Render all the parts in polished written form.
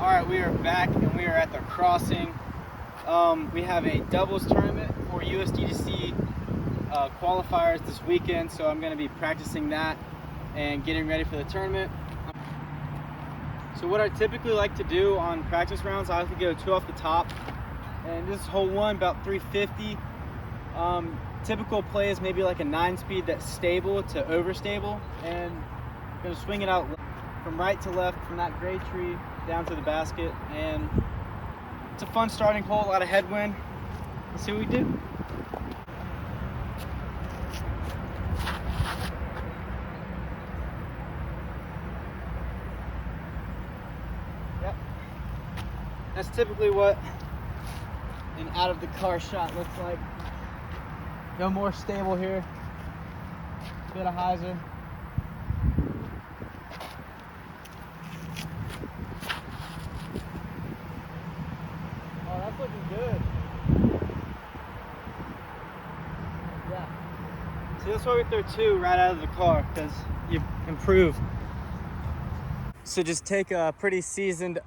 Alright, we are back and we are at the crossing. We have a doubles tournament for USDGC qualifiers this weekend, so I'm going to be practicing that and getting ready for the tournament. So what I typically like to do on practice rounds, I like to go 2 off the top, and this is hole 1, about 350. Typical play is maybe like a 9-speed that's stable to overstable, and I'm going to swing it out from right to left from that gray tree down to the basket, and it's a fun starting hole, a lot of headwind. Let's see what we do. Yep, that's typically what an out of the car shot looks like. No more stable here. Bit of hyzer. Oh, that's looking good. Yeah. See, that's why we throw 2 right out of the car, because you improve. So just take a pretty seasoned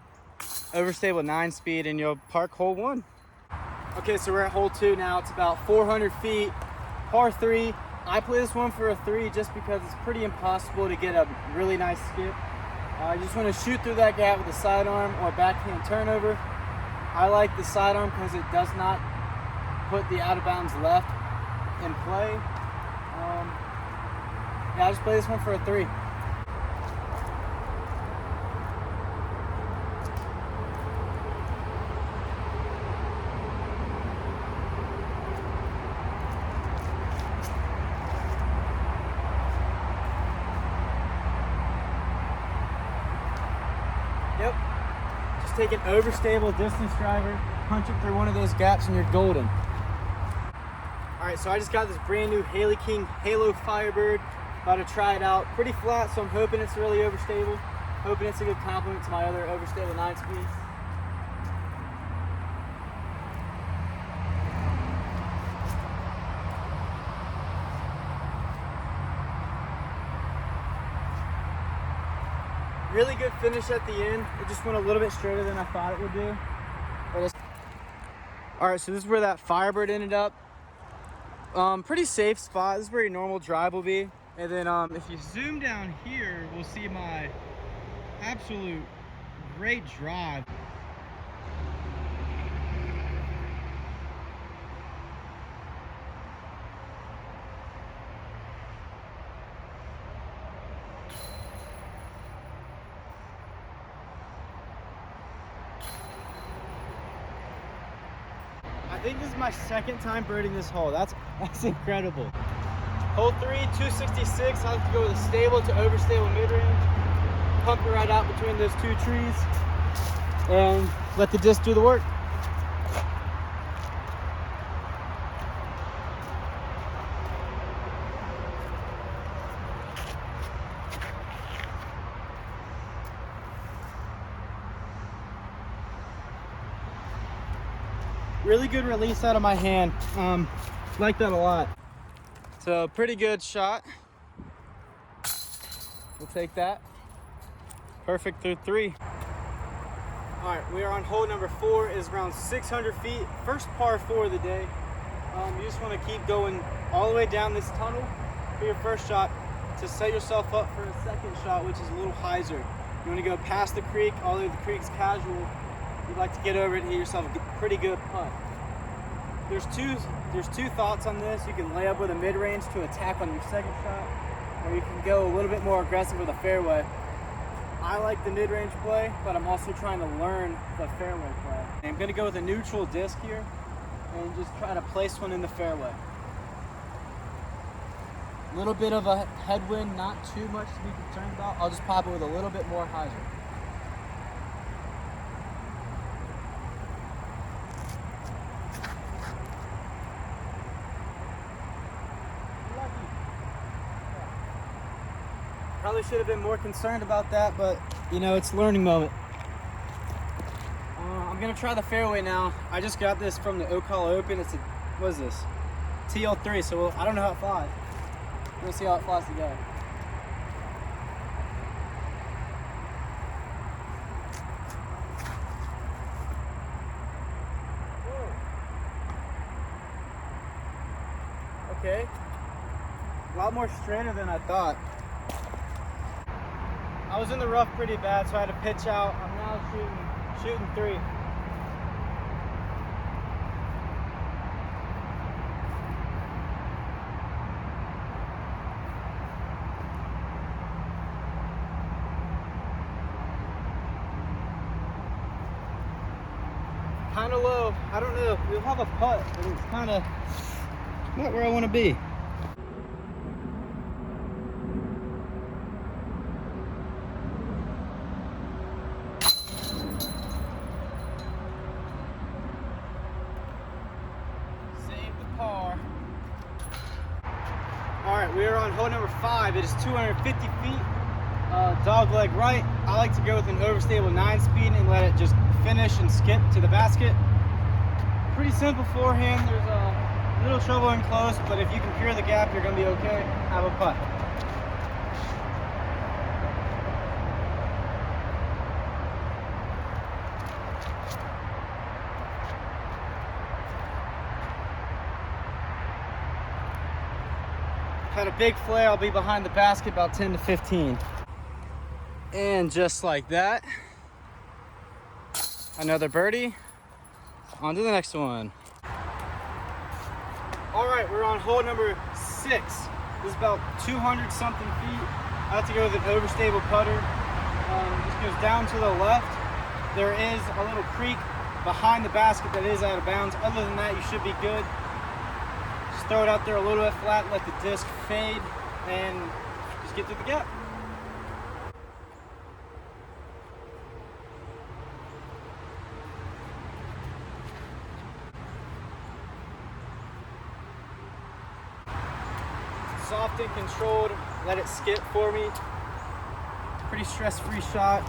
overstable 9-speed and you'll park hole 1. Okay, so we're at hole 2 now. It's about 400 feet, par 3. I play this one for a 3 just because it's pretty impossible to get a really nice skip. You just want to shoot through that gap with a sidearm or backhand turnover. I like the sidearm because it does not put the out of bounds left in play. Yeah, I just play this one for a 3. Yep, just take an overstable distance driver, punch it through one of those gaps and you're golden. All right, so I just got this brand new Haley King Halo Firebird. About to try it out. Pretty flat, so I'm hoping it's really overstable. Hoping it's a good complement to my other overstable 9-speed. Really good finish at the end. It just went a little bit straighter than I thought it would do. All right, so this is where that Firebird ended up. Pretty safe spot. This is where your normal drive will be. And then if you zoom down here, we'll see my absolute great drive. I think this is my 2nd time birding this hole. That's incredible. Hole 3, 266. I like to go with a stable to overstable mid-range. Pump it right out between those 2 trees and let the disc do the work. Really good release out of my hand. Like that a lot. So pretty good shot. We'll take that. Perfect through 3. All right, we are on hole number 4. It's around 600 feet. First par 4 of the day. You just want to keep going all the way down this tunnel for your first shot to set yourself up for a second shot, which is a little hyzer. You want to go past the creek, although the creek's casual. You'd like to get over it and hit yourself a pretty good putt. There's two thoughts on this. You can lay up with a mid-range to attack on your second shot, or you can go a little bit more aggressive with a fairway. I like the mid-range play, but I'm also trying to learn the fairway play. I'm gonna go with a neutral disc here and just try to place one in the fairway. A little bit of a headwind, not too much to be concerned about. I'll just pop it with a little bit more hyzer. Probably should have been more concerned about that, but you know, it's a learning moment. I'm gonna try the fairway now. I just got this from the Ocala Open. It's a, what is this? TL3, so I don't know how it flies. We're gonna see how it flies together. okay. A lot more straighter than I thought. I was in the rough pretty bad, so I had to pitch out. I'm now shooting 3. Kind of low. I don't know. We'll have a putt, but it's kind of not where I want to be. Save the par. All right, we are on hole number 5. It is 250 feet. Dog leg right. I like to go with an overstable 9-speed and let it just finish and skip to the basket. Pretty simple forehand. There's a little trouble in close, but if you can clear the gap, you're going to be okay. Have a putt. Had a big flare. I'll be behind the basket about 10 to 15. And just like that, another birdie. On to the next one. All right, we're on hole number 6. This is about 200 something feet. I have to go with an overstable putter. Just goes down to the left. There is a little creek behind the basket that is out of bounds. Other than that, you should be good. Just throw it out there a little bit flat, let the disc fade, and just get through the gap. Soft and controlled, let it skip for me. Pretty stress-free shot.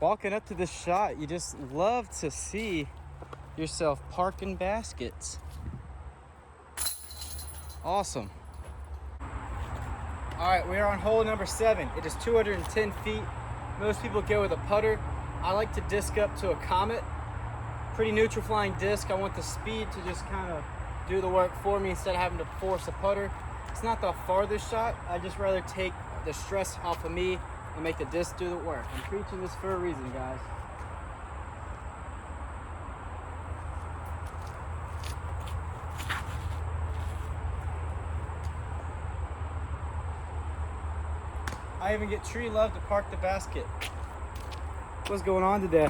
Walking up to this shot, you just love to see yourself parking baskets. Awesome. All right, we are on hole number 7. It is 210 feet. Most people go with a putter. I like to disc up to a Comet. Pretty neutral flying disc. I want the speed to just kind of do the work for me instead of having to force a putter. It's not the farthest shot. I just rather take the stress off of me and make the disc do the work. I'm preaching this for a reason, guys. I even get tree love to park the basket. What's going on today?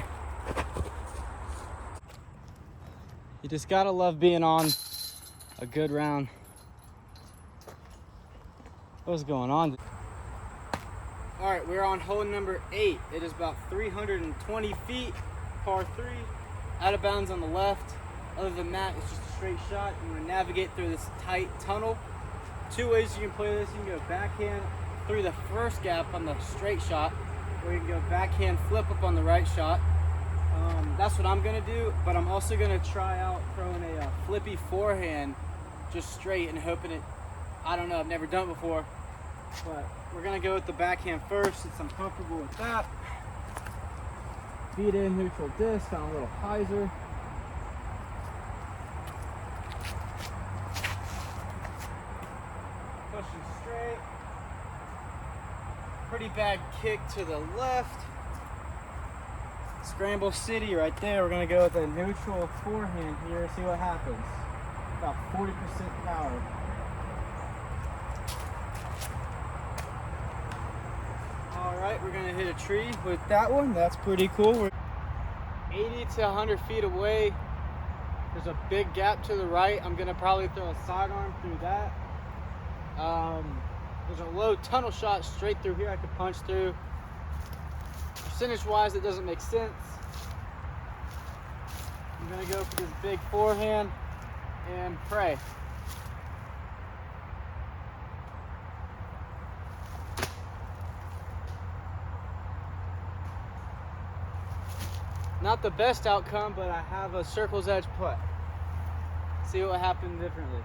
You just gotta love being on a good round. What's going on? All right, we're on hole number 8. It is about 320 feet, par 3, out of bounds on the left. Other than that, it's just a straight shot. You want to navigate through this tight tunnel. 2 ways you can play this. You can go backhand through the first gap on the straight shot, or you can go backhand flip up on the right shot. That's what I'm gonna do, but I'm also gonna try out throwing a flippy forehand just straight and hoping it, I don't know, I've never done it before, but we're gonna go with the backhand first since I'm comfortable with that. Feed in neutral disc on a little hyzer. Pushing straight. Pretty bad kick to the left. Scramble City right there. We're gonna go with a neutral forehand here, see what happens. About 40% power. All right, we're gonna hit a tree with that one. That's pretty cool. We're 80 to 100 feet away. There's a big gap to the right. I'm gonna probably throw a sidearm through that. There's a low tunnel shot straight through here I could punch through. Percentage-wise, it doesn't make sense. I'm gonna go for this big forehand and pray. Not the best outcome, but I have a circle's edge putt. See what happened differently.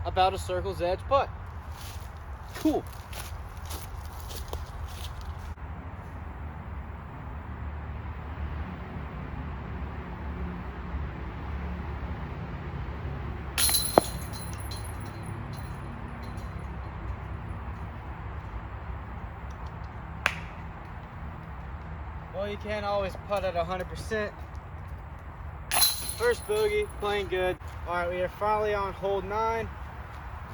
About a circle's edge putt. Cool. Well, you can't always putt at 100%. First bogey, playing good. All right, we are finally on hole 9.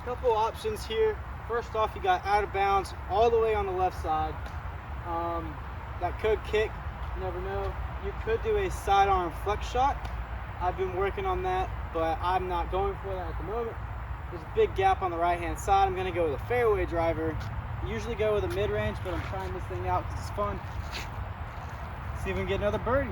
A couple options here. First off, you got out of bounds all the way on the left side. That could kick, you never know. You could do a sidearm flex shot. I've been working on that, but I'm not going for that at the moment. There's a big gap on the right-hand side. I'm gonna go with a fairway driver. I usually go with a mid-range, but I'm trying this thing out because it's fun. See if we can get another birdie.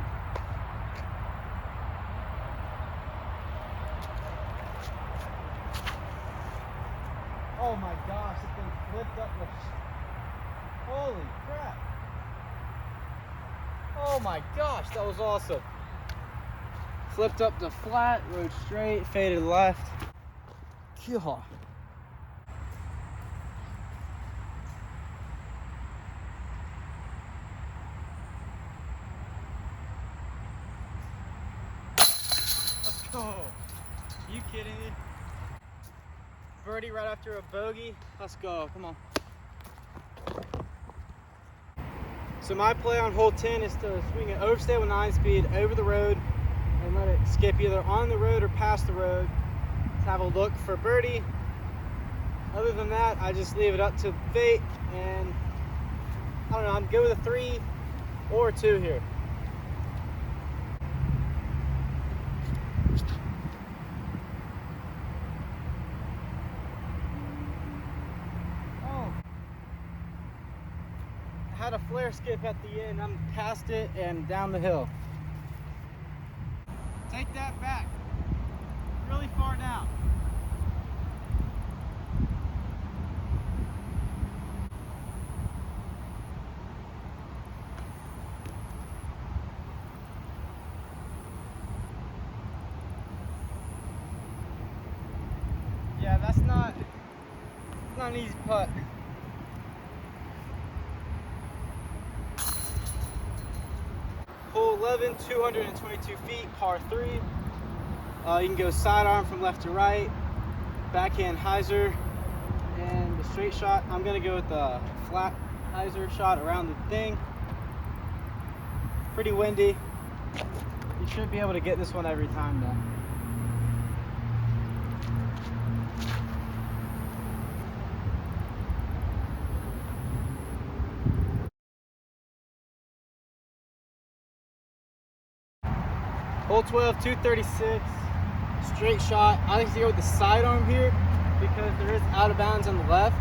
Oh my gosh, this thing flipped up the... Holy crap. Oh my gosh, that was awesome. Flipped up to flat, rode straight, faded left. God. Let's go. Are you kidding me? Birdie right after a bogey. Let's go, come on. So my play on hole 10 is to swing it overstay with 9-speed over the road and let it skip either on the road or past the road. Let's have a look for birdie. Other than that, I just leave it up to fate, and I don't know, I'm good with a 3 or a 2 here. Had a flare skip at the end. I'm past it and down the hill. Take that back. Really far down. Yeah, that's not an easy putt. Hole 11, 222 feet, par 3. You can go sidearm from left to right, backhand hyzer, and the straight shot. I'm gonna go with the flat hyzer shot around the thing. Pretty windy. You should be able to get this one every time though. Hole 12, 236, straight shot. I like to go with the sidearm here because there is out of bounds on the left,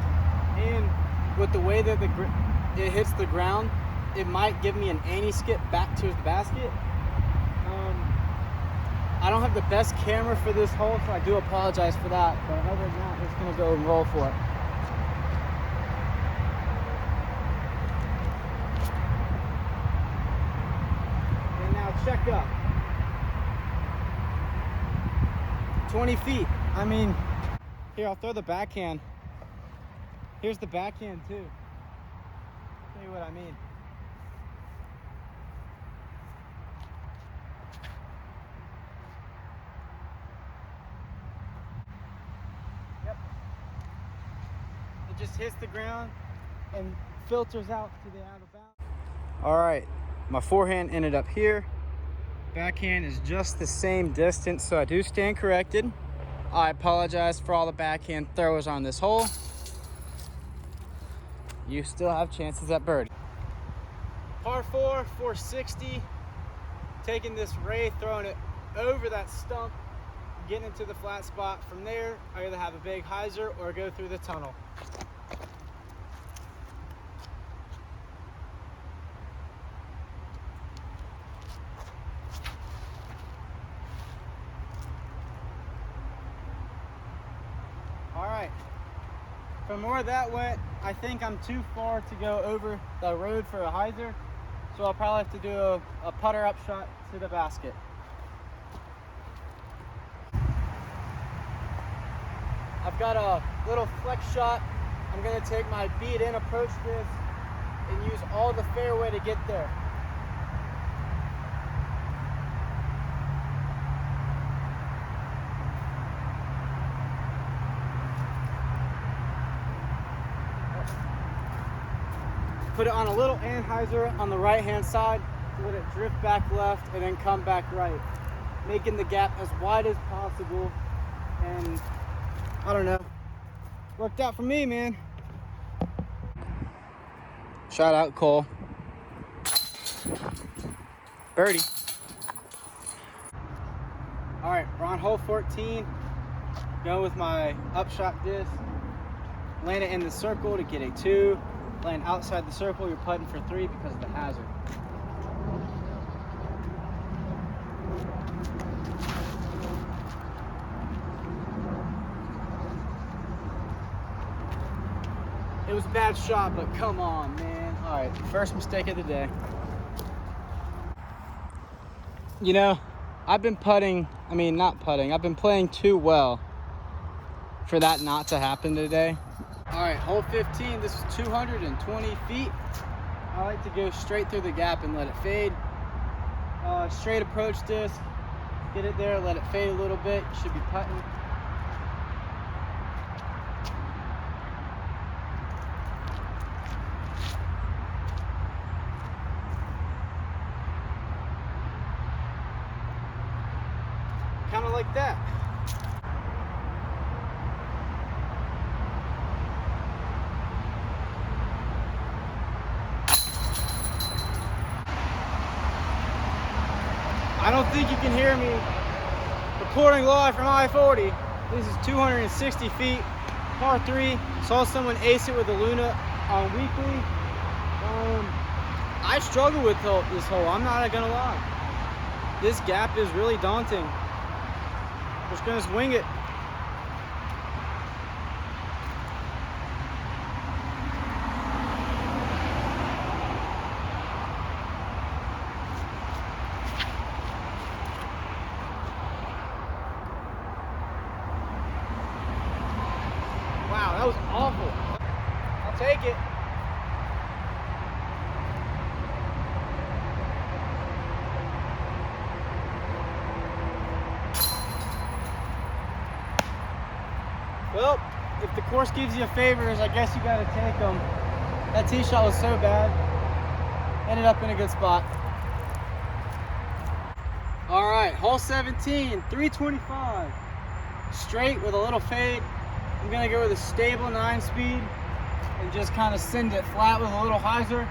and with the way that it hits the ground, it might give me an anti-skip back towards the basket. I don't have the best camera for this hole, so I do apologize for that, but other than that, we're just gonna go and roll for it. And now check up. 20 feet. I mean, here, I'll throw the backhand. Here's the backhand too. Tell you what I mean. Yep. It just hits the ground and filters out to the out of bounds. All right, my forehand ended up here. Backhand is just the same distance, so I do stand corrected. I apologize for all the backhand throwers on this hole. You still have chances at birdie. Par 4, 460. Taking this ray, throwing it over that stump, getting into the flat spot. From there, I either have a big hyzer or go through the tunnel. All right, from where that went, I think I'm too far to go over the road for a hyzer, so I'll probably have to do a putter up shot to the basket. I've got a little flex shot. I'm gonna take my bead in, approach this, and use all the fairway to get there. Put it on a little anhyzer on the right hand side. let it drift back left and then come back right, making the gap as wide as possible. And I don't know, worked out for me, man. Shout out Cole. Birdie. All right, we're on hole 14. Go with my upshot disc. Land it in the circle to get a 2. Land outside the circle, you're putting for 3 because of the hazard. It was a bad shot, but come on, man. All right, first mistake of the day. You know, I've been I've been playing too well for that not to happen today. All right, hole 15, this is 220 feet. I like to go straight through the gap and let it fade. Straight approach disc, get it there, let it fade a little bit. You should be putting. Kind of like that. I don't think you can hear me recording live from I-40. This is 260 feet, par 3. Saw someone ace it with a Luna on weekly. I struggle with this hole, I'm not gonna lie. This gap is really daunting. Just gonna swing it. Wow, that was awful. I'll take it. Well, if the course gives you favors, I guess you gotta take them. That tee shot was so bad. Ended up in a good spot. All right, hole 17, 325. Straight with a little fade. I'm gonna go with a stable 9-speed and just kind of send it flat with a little hyzer.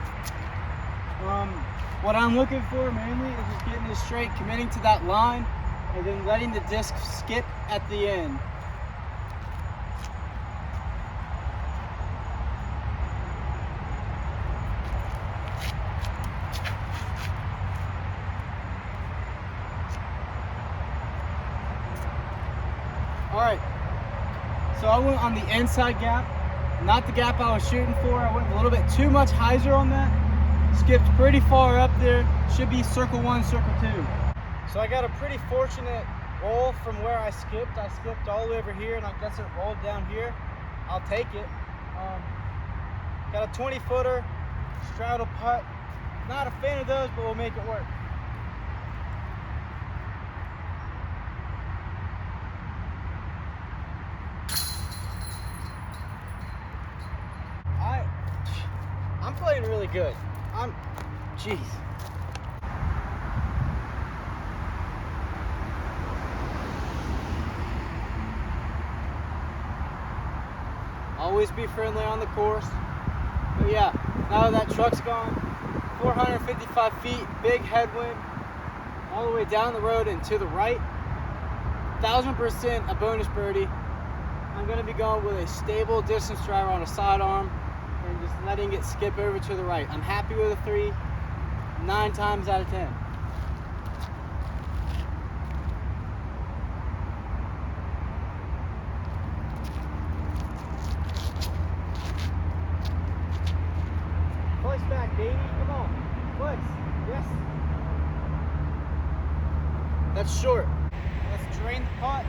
What I'm looking for mainly is just getting it straight, committing to that line, and then letting the disc skip at the end. All right, so I went on the inside gap, not the gap I was shooting for. I went a little bit too much hyzer on that. Skipped pretty far up there. Should be circle 1, circle 2. So I got a pretty fortunate roll from where I skipped. I skipped all the way over here and I guess it rolled down here. I'll take it. Got a 20-footer, straddle putt. Not a fan of those, but we'll make it work. I'm playing really good. Jeez. Always be friendly on the course. But yeah, now that truck's gone, 455 feet, big headwind, all the way down the road and to the right. 1000% a bonus birdie. I'm gonna be going with a stable distance driver on a sidearm and just letting it skip over to the right. I'm happy with a 3, 9 times out of 10. Flex back, baby, come on, flex, yes. That's short. Let's drain the putt.